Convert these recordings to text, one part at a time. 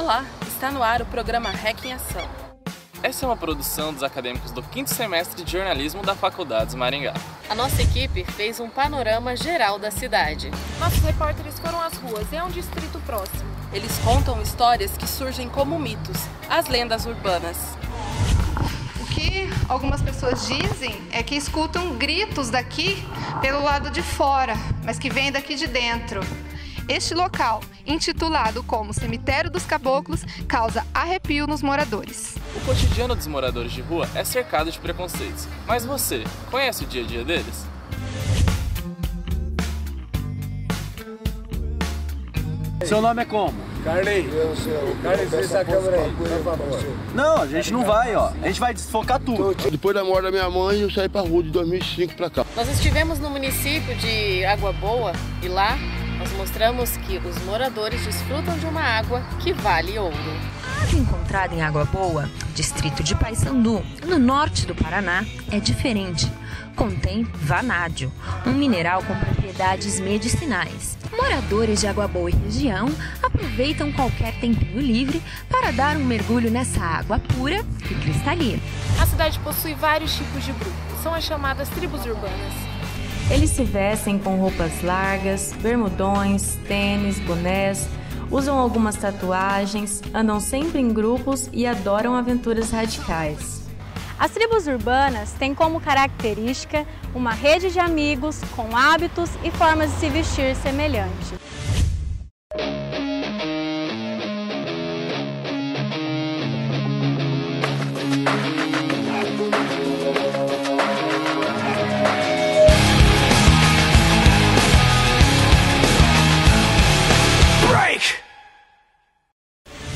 Olá, está no ar o programa REC em Ação. Essa é uma produção dos acadêmicos do 5º semestre de jornalismo da Faculdade de Maringá. A nossa equipe fez um panorama geral da cidade. Nossos repórteres foram às ruas e é um distrito próximo. Eles contam histórias que surgem como mitos, as lendas urbanas. O que algumas pessoas dizem é que escutam gritos daqui pelo lado de fora, mas que vêm daqui de dentro. Este local, intitulado como Cemitério dos Caboclos, causa arrepio nos moradores. O cotidiano dos moradores de rua é cercado de preconceitos, mas você conhece o dia a dia deles? Seu nome é como? Carlinhos. Carlinhos, vê essa câmera aí, por favor. Não, a gente não vai, ó. A gente vai desfocar tudo. Depois da morte da minha mãe, eu saí pra rua de 2005 pra cá. Nós estivemos no município de Água Boa e lá nós mostramos que os moradores desfrutam de uma água que vale ouro. A água encontrada em Água Boa, distrito de Paissandu, no norte do Paraná, é diferente. Contém vanádio, um mineral com propriedades medicinais. Moradores de Água Boa e região aproveitam qualquer tempinho livre para dar um mergulho nessa água pura e cristalina. A cidade possui vários tipos de grupos, são as chamadas tribos urbanas. Eles se vestem com roupas largas, bermudões, tênis, bonés, usam algumas tatuagens, andam sempre em grupos e adoram aventuras radicais. As tribos urbanas têm como característica uma rede de amigos com hábitos e formas de se vestir semelhantes.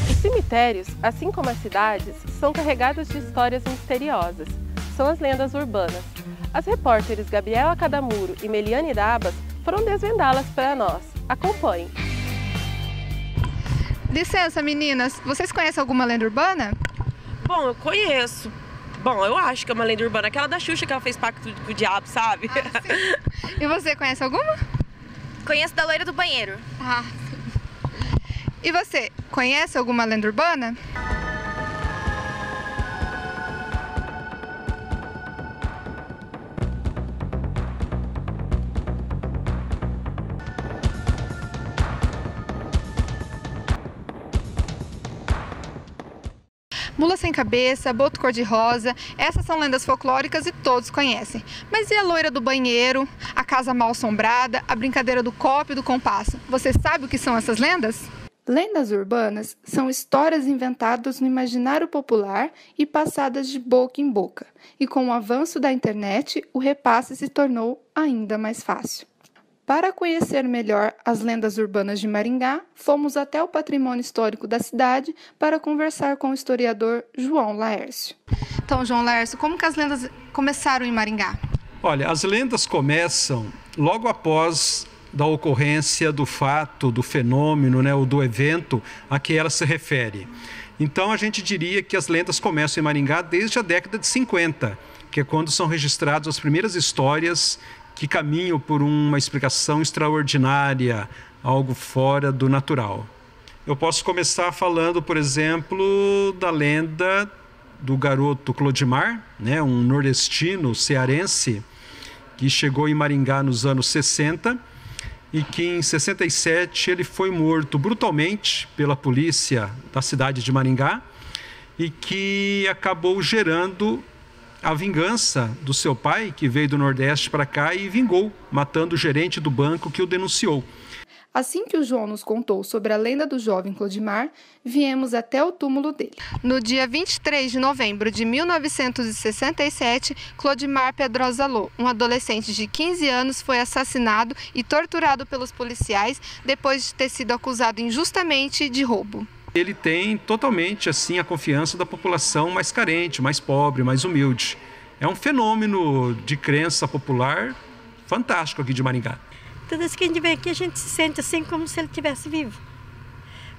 Os cemitérios, assim como as cidades, são carregados de histórias misteriosas. São as lendas urbanas. As repórteres Gabriela Cadamuro e Meliane Dabas foram desvendá-las para nós. Acompanhem. Licença, meninas. Vocês conhecem alguma lenda urbana? Bom, eu conheço. Bom, eu acho que é uma lenda urbana. Aquela da Xuxa que ela fez pacto com o diabo, sabe? Ah, sim. E você conhece alguma? Conheço da loira do banheiro. Ah, sim. E você, conhece alguma lenda urbana? Mula sem cabeça, boto cor-de-rosa, essas são lendas folclóricas e todos conhecem. Mas e a loira do banheiro, a casa mal-assombrada, a brincadeira do copo e do compasso? Você sabe o que são essas lendas? Lendas urbanas são histórias inventadas no imaginário popular e passadas de boca em boca. E com o avanço da internet, o repasse se tornou ainda mais fácil. Para conhecer melhor as lendas urbanas de Maringá, fomos até o patrimônio histórico da cidade para conversar com o historiador João Laércio. Então, João Laércio, como que as lendas começaram em Maringá? Olha, as lendas começam logo após da ocorrência do fato, do fenômeno, né, ou do evento a que ela se refere. Então, a gente diria que as lendas começam em Maringá desde a década de 50, que é quando são registradas as primeiras histórias que caminham por uma explicação extraordinária, algo fora do natural. Eu posso começar falando, por exemplo, da lenda do garoto Clodimar, né, um nordestino cearense que chegou em Maringá nos anos 60 e que em 67 ele foi morto brutalmente pela polícia da cidade de Maringá e que acabou gerando a vingança do seu pai, que veio do Nordeste para cá e vingou, matando o gerente do banco que o denunciou. Assim que o João nos contou sobre a lenda do jovem Clodimar, viemos até o túmulo dele. No dia 23 de novembro de 1967, Clodimar Pedrosa Lô, um adolescente de 15 anos, foi assassinado e torturado pelos policiais depois de ter sido acusado injustamente de roubo. Ele tem totalmente assim a confiança da população mais carente, mais pobre, mais humilde. É um fenômeno de crença popular fantástico aqui de Maringá. Toda vez que a gente vem aqui, a gente se sente assim como se ele estivesse vivo.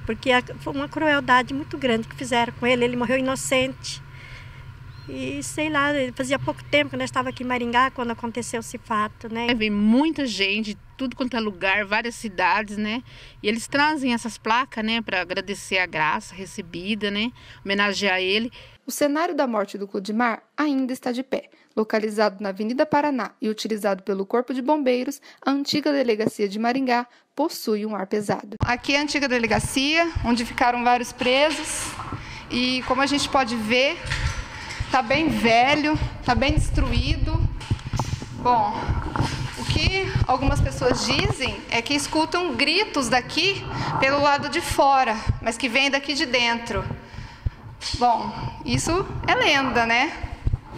Porque foi uma crueldade muito grande que fizeram com ele. Ele morreu inocente. E sei lá, fazia pouco tempo que nós estávamos aqui em Maringá quando aconteceu esse fato, né? Vem muita gente, tudo quanto é lugar, várias cidades, né? E eles trazem essas placas, né, para agradecer a graça recebida, né? Homenagear ele. O cenário da morte do Clodimar ainda está de pé. Localizado na Avenida Paraná e utilizado pelo Corpo de Bombeiros, a antiga delegacia de Maringá possui um ar pesado. Aqui é a antiga delegacia, onde ficaram vários presos. E como a gente pode ver, está bem velho, está bem destruído. Bom, o que algumas pessoas dizem é que escutam gritos daqui pelo lado de fora, mas que vêm daqui de dentro. Bom, isso é lenda, né?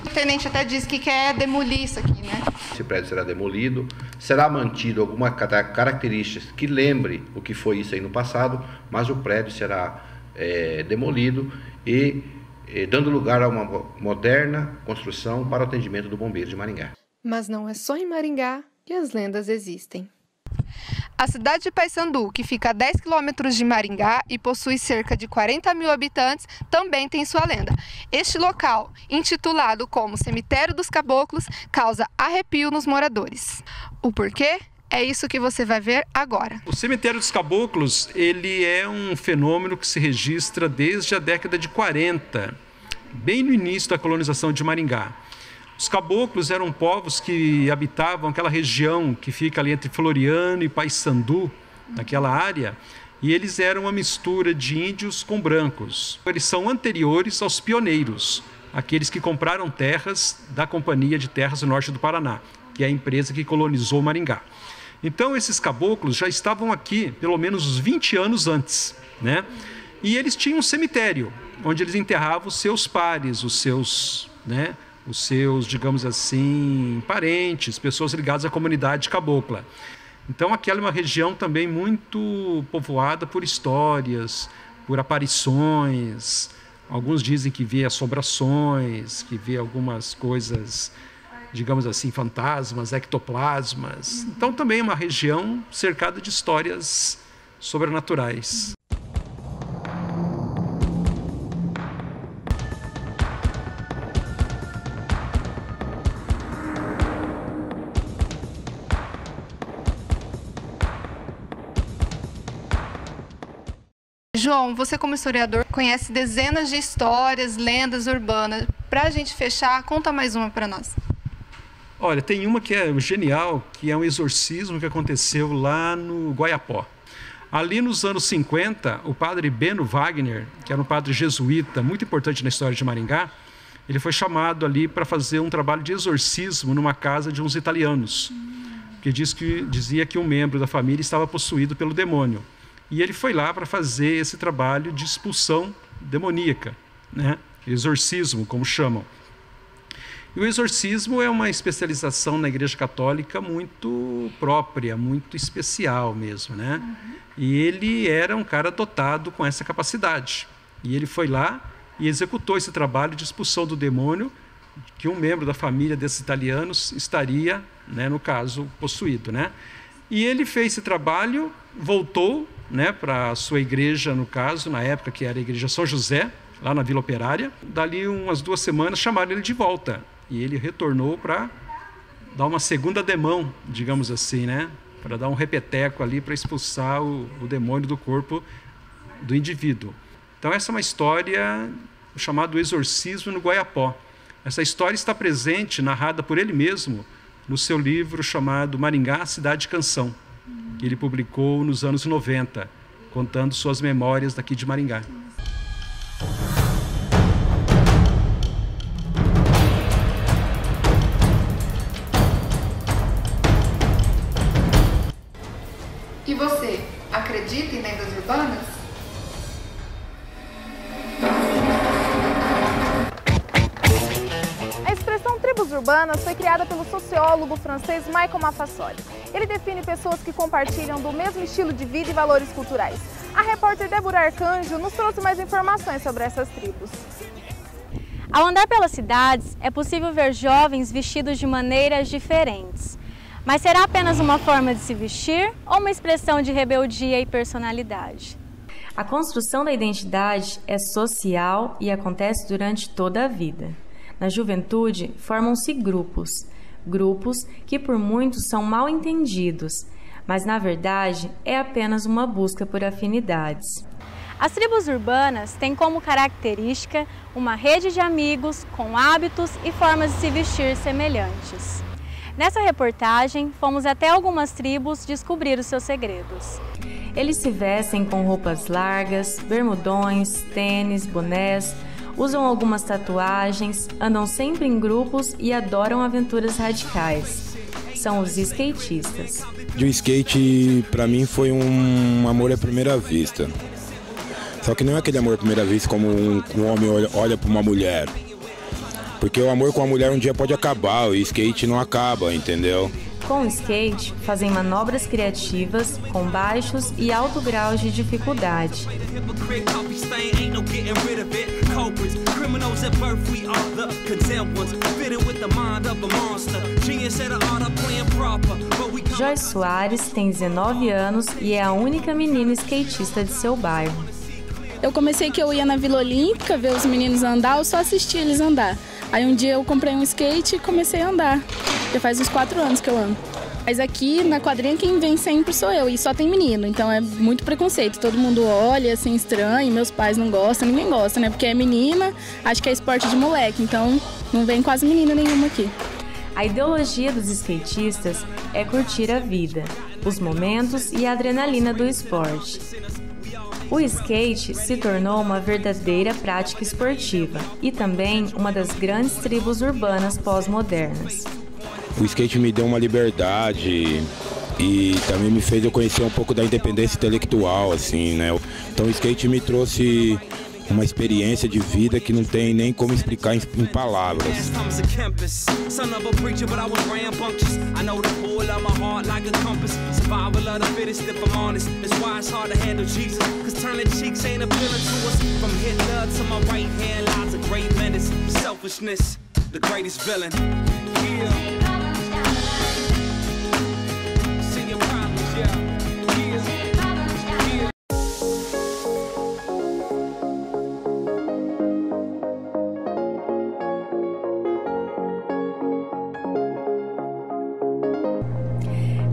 O tenente até disse que quer demolir isso aqui, né? Esse prédio será demolido, será mantido alguma características que lembre o que foi isso aí no passado, mas o prédio será demolido e dando lugar a uma moderna construção para o atendimento do bombeiro de Maringá. Mas não é só em Maringá que as lendas existem. A cidade de Paysandu, que fica a 10 quilômetros de Maringá e possui cerca de 40 mil habitantes, também tem sua lenda. Este local, intitulado como Cemitério dos Caboclos, causa arrepio nos moradores. O porquê? É isso que você vai ver agora. O Cemitério dos Caboclos, ele é um fenômeno que se registra desde a década de 40, bem no início da colonização de Maringá. Os caboclos eram povos que habitavam aquela região que fica ali entre Floriano e Paysandu, naquela área, e eles eram uma mistura de índios com brancos. Eles são anteriores aos pioneiros, aqueles que compraram terras da Companhia de Terras do Norte do Paraná, que é a empresa que colonizou Maringá. Então, esses caboclos já estavam aqui pelo menos uns 20 anos antes, né? E eles tinham um cemitério, onde eles enterravam os seus pares, os seus, digamos assim, parentes, pessoas ligadas à comunidade cabocla. Então, aquela é uma região também muito povoada por histórias, por aparições. Alguns dizem que vê assombrações, que vê algumas coisas, digamos assim, fantasmas, ectoplasmas. Então, também é uma região cercada de histórias sobrenaturais. João, você como historiador conhece dezenas de histórias, lendas urbanas. Para a gente fechar, conta mais uma para nós. Olha, tem uma que é genial, que é um exorcismo que aconteceu lá no Guaiapó. Ali nos anos 50, o padre Beno Wagner, que era um padre jesuíta muito importante na história de Maringá, ele foi chamado ali para fazer um trabalho de exorcismo numa casa de uns italianos, que dizia que um membro da família estava possuído pelo demônio. E ele foi lá para fazer esse trabalho de expulsão demoníaca, né? Exorcismo, como chamam. E o exorcismo é uma especialização na Igreja Católica muito própria, muito especial mesmo, né? E ele era um cara dotado com essa capacidade. E ele foi lá e executou esse trabalho de expulsão do demônio, que um membro da família desses italianos estaria, né, no caso, possuído, né? E ele fez esse trabalho, voltou, né, para a sua igreja, no caso, na época que era a Igreja São José, lá na Vila Operária. Dali umas 2 semanas chamaram ele de volta. E ele retornou para dar uma segunda demão, digamos assim, né? Para dar um repeteco ali para expulsar o demônio do corpo do indivíduo. Então essa é uma história chamada Exorcismo no Guaiapó. Essa história está presente, narrada por ele mesmo, no seu livro chamado Maringá, Cidade Canção, que ele publicou nos anos 90, contando suas memórias daqui de Maringá. E você, acredita em lendas urbanas? A expressão tribos urbanas foi criada pelo sociólogo francês Michael Mafassoli. Ele define pessoas que compartilham do mesmo estilo de vida e valores culturais. A repórter Débora Arcanjo nos trouxe mais informações sobre essas tribos. Ao andar pelas cidades, é possível ver jovens vestidos de maneiras diferentes. Mas será apenas uma forma de se vestir ou uma expressão de rebeldia e personalidade? A construção da identidade é social e acontece durante toda a vida. Na juventude, formam-se grupos que por muitos são mal entendidos, mas na verdade é apenas uma busca por afinidades. As tribos urbanas têm como característica uma rede de amigos com hábitos e formas de se vestir semelhantes. Nessa reportagem, fomos até algumas tribos descobrir os seus segredos. Eles se vestem com roupas largas, bermudões, tênis, bonés, usam algumas tatuagens, andam sempre em grupos e adoram aventuras radicais. São os skatistas. O skate, para mim, foi um amor à primeira vista. Só que não é aquele amor à primeira vista como um homem olha para uma mulher. Porque o amor com a mulher um dia pode acabar, o skate não acaba, entendeu? Com o skate, fazem manobras criativas com baixos e altos graus de dificuldade. Joyce Soares tem 19 anos e é a única menina skatista de seu bairro. Eu comecei que eu ia na Vila Olímpica ver os meninos andar, eu só assistia eles andar. Aí um dia eu comprei um skate e comecei a andar. Já faz uns 4 anos que eu ando. Mas aqui na quadrinha quem vem sempre sou eu e só tem menino, então é muito preconceito. Todo mundo olha assim estranho, meus pais não gostam, ninguém gosta, né? Porque é menina, acho que é esporte de moleque, então não vem quase menina nenhuma aqui. A ideologia dos skatistas é curtir a vida, os momentos e a adrenalina do esporte. O skate se tornou uma verdadeira prática esportiva e também uma das grandes tribos urbanas pós-modernas. O skate me deu uma liberdade e também me fez eu conhecer um pouco da independência intelectual, assim, né? Então o skate me trouxe uma experiência de vida que não tem nem como explicar em palavras.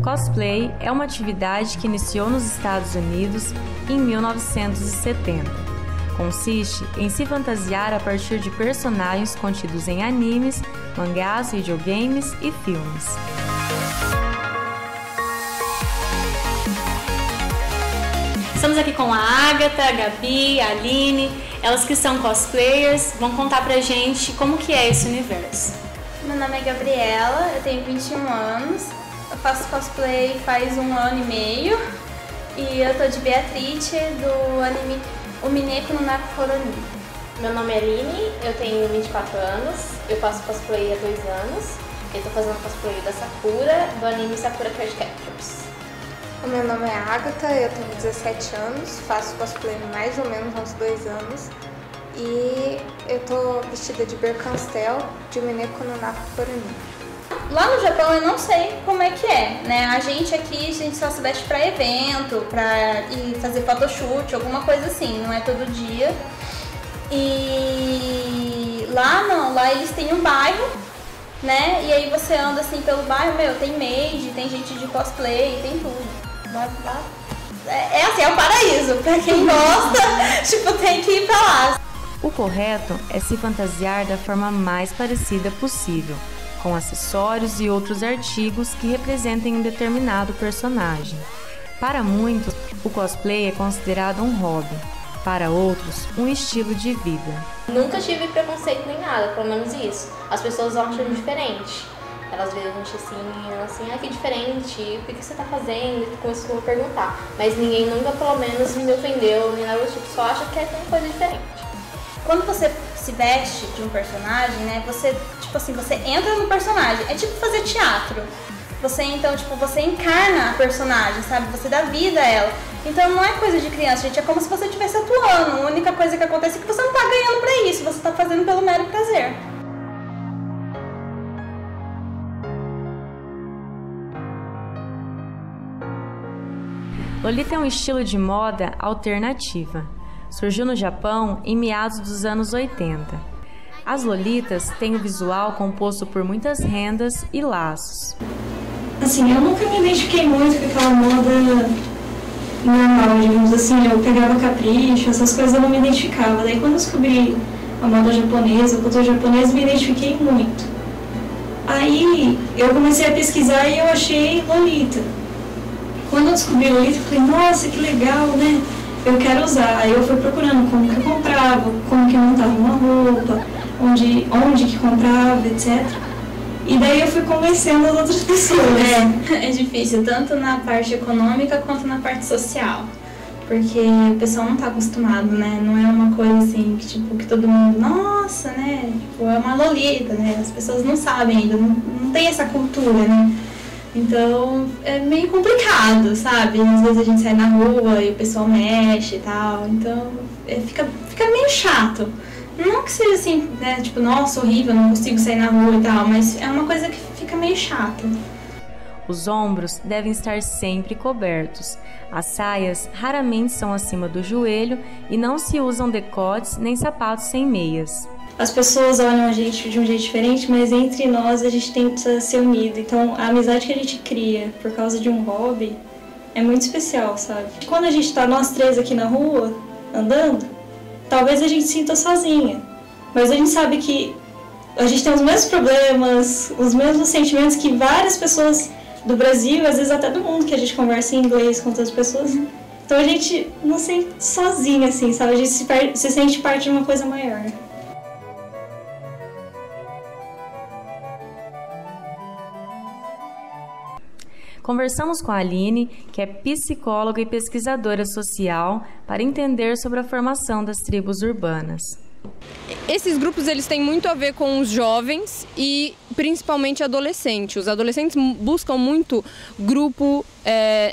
Cosplay é uma atividade que iniciou nos Estados Unidos em 1970. Consiste em se fantasiar a partir de personagens contidos em animes, mangás, videogames e filmes. Estamos aqui com a Agatha, a Gabi, a Aline, elas que são cosplayers, vão contar pra gente como que é esse universo. Meu nome é Gabriela, eu tenho 21 anos. Eu faço cosplay faz 1 ano e meio e eu tô de Beatrice do anime O Mineko no Nakoroni. Meu nome é Aline, eu tenho 24 anos, eu faço cosplay há 2 anos. Eu tô fazendo cosplay da Sakura, do anime Sakura Card Captors. O meu nome é Agatha, eu tenho 17 anos, faço cosplay mais ou menos há uns 2 anos. E eu tô vestida de Berkanstel, de Mineko no Nakoroni. Lá no Japão eu não sei como é que é, né? A gente aqui, a gente só se veste pra evento, pra ir fazer photoshoot, alguma coisa assim, não é todo dia. E lá não, lá eles têm um bairro, né? E aí você anda assim pelo bairro, tem maid, tem gente de cosplay, tem tudo. É assim, é um paraíso, pra quem gosta, tipo, tem que ir pra lá. O correto é se fantasiar da forma mais parecida possível, com acessórios e outros artigos que representem um determinado personagem. Para muitos, o cosplay é considerado um hobby, para outros, um estilo de vida. Nunca tive preconceito nem nada, pelo menos isso. As pessoas acham diferente. Elas veem a gente assim, que diferente, o que você tá fazendo? E começam a perguntar. Mas ninguém nunca, pelo menos, me ofendeu, nem nada do tipo, só acha que é uma coisa diferente. Quando você se veste de um personagem, né, você, tipo assim, você entra no personagem, é tipo fazer teatro. Você, então, tipo, você encarna a personagem, sabe? Você dá vida a ela. Então não é coisa de criança, gente, é como se você estivesse atuando. A única coisa que acontece é que você não tá ganhando pra isso, você tá fazendo pelo mero prazer. Lolita é um estilo de moda alternativa. Surgiu no Japão em meados dos anos 80. As lolitas têm o visual composto por muitas rendas e laços. Assim, eu nunca me identifiquei muito com aquela moda normal, digamos assim. Eu pegava capricho, essas coisas eu não me identificava. Daí quando eu descobri a moda japonesa, a cultura japonesa, me identifiquei muito. Aí eu comecei a pesquisar e eu achei lolita. Quando eu descobri lolita, eu falei, nossa, que legal, né? Eu quero usar. Aí eu fui procurando como que eu comprava, como que eu montava uma roupa, onde que comprava, etc. E daí eu fui convencendo as outras pessoas. É difícil, tanto na parte econômica quanto na parte social. Porque o pessoal não está acostumado, né? Não é uma coisa assim que, tipo, que todo mundo, nossa, né? Tipo, é uma lolita, né? As pessoas não sabem ainda, não tem essa cultura, né? Então é meio complicado, sabe? Às vezes a gente sai na rua e o pessoal mexe e tal, então fica meio chato. Não que seja assim, né? Tipo, nossa, horrível, não consigo sair na rua e tal, mas é uma coisa que fica meio chata. Os ombros devem estar sempre cobertos. As saias raramente são acima do joelho e não se usam decotes nem sapatos sem meias. As pessoas olham a gente de um jeito diferente, mas entre nós a gente tenta ser unido. Então a amizade que a gente cria por causa de um hobby é muito especial, sabe? Quando a gente tá nós três aqui na rua, andando, talvez a gente se sinta sozinha. Mas a gente sabe que a gente tem os mesmos problemas, os mesmos sentimentos que várias pessoas do Brasil, às vezes até do mundo, que a gente conversa em inglês com outras pessoas. Então a gente não se sente sozinha, assim, sabe? A gente se sente parte de uma coisa maior. Conversamos com a Aline, que é psicóloga e pesquisadora social, para entender sobre a formação das tribos urbanas. Esses grupos eles têm muito a ver com os jovens e principalmente adolescentes. Os adolescentes buscam muito grupo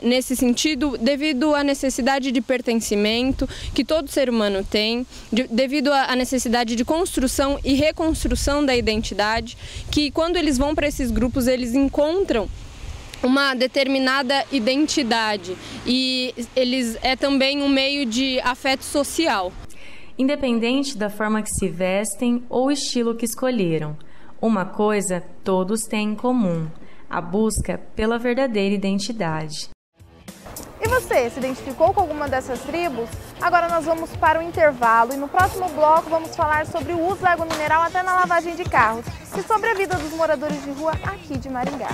nesse sentido devido à necessidade de pertencimento que todo ser humano tem, devido à necessidade de construção e reconstrução da identidade, que quando eles vão para esses grupos eles encontram uma determinada identidade e é também um meio de afeto social. Independente da forma que se vestem ou o estilo que escolheram, uma coisa todos têm em comum: a busca pela verdadeira identidade. E você, se identificou com alguma dessas tribos? Agora nós vamos para o intervalo e no próximo bloco vamos falar sobre o uso da água mineral até na lavagem de carros e sobre a vida dos moradores de rua aqui de Maringá.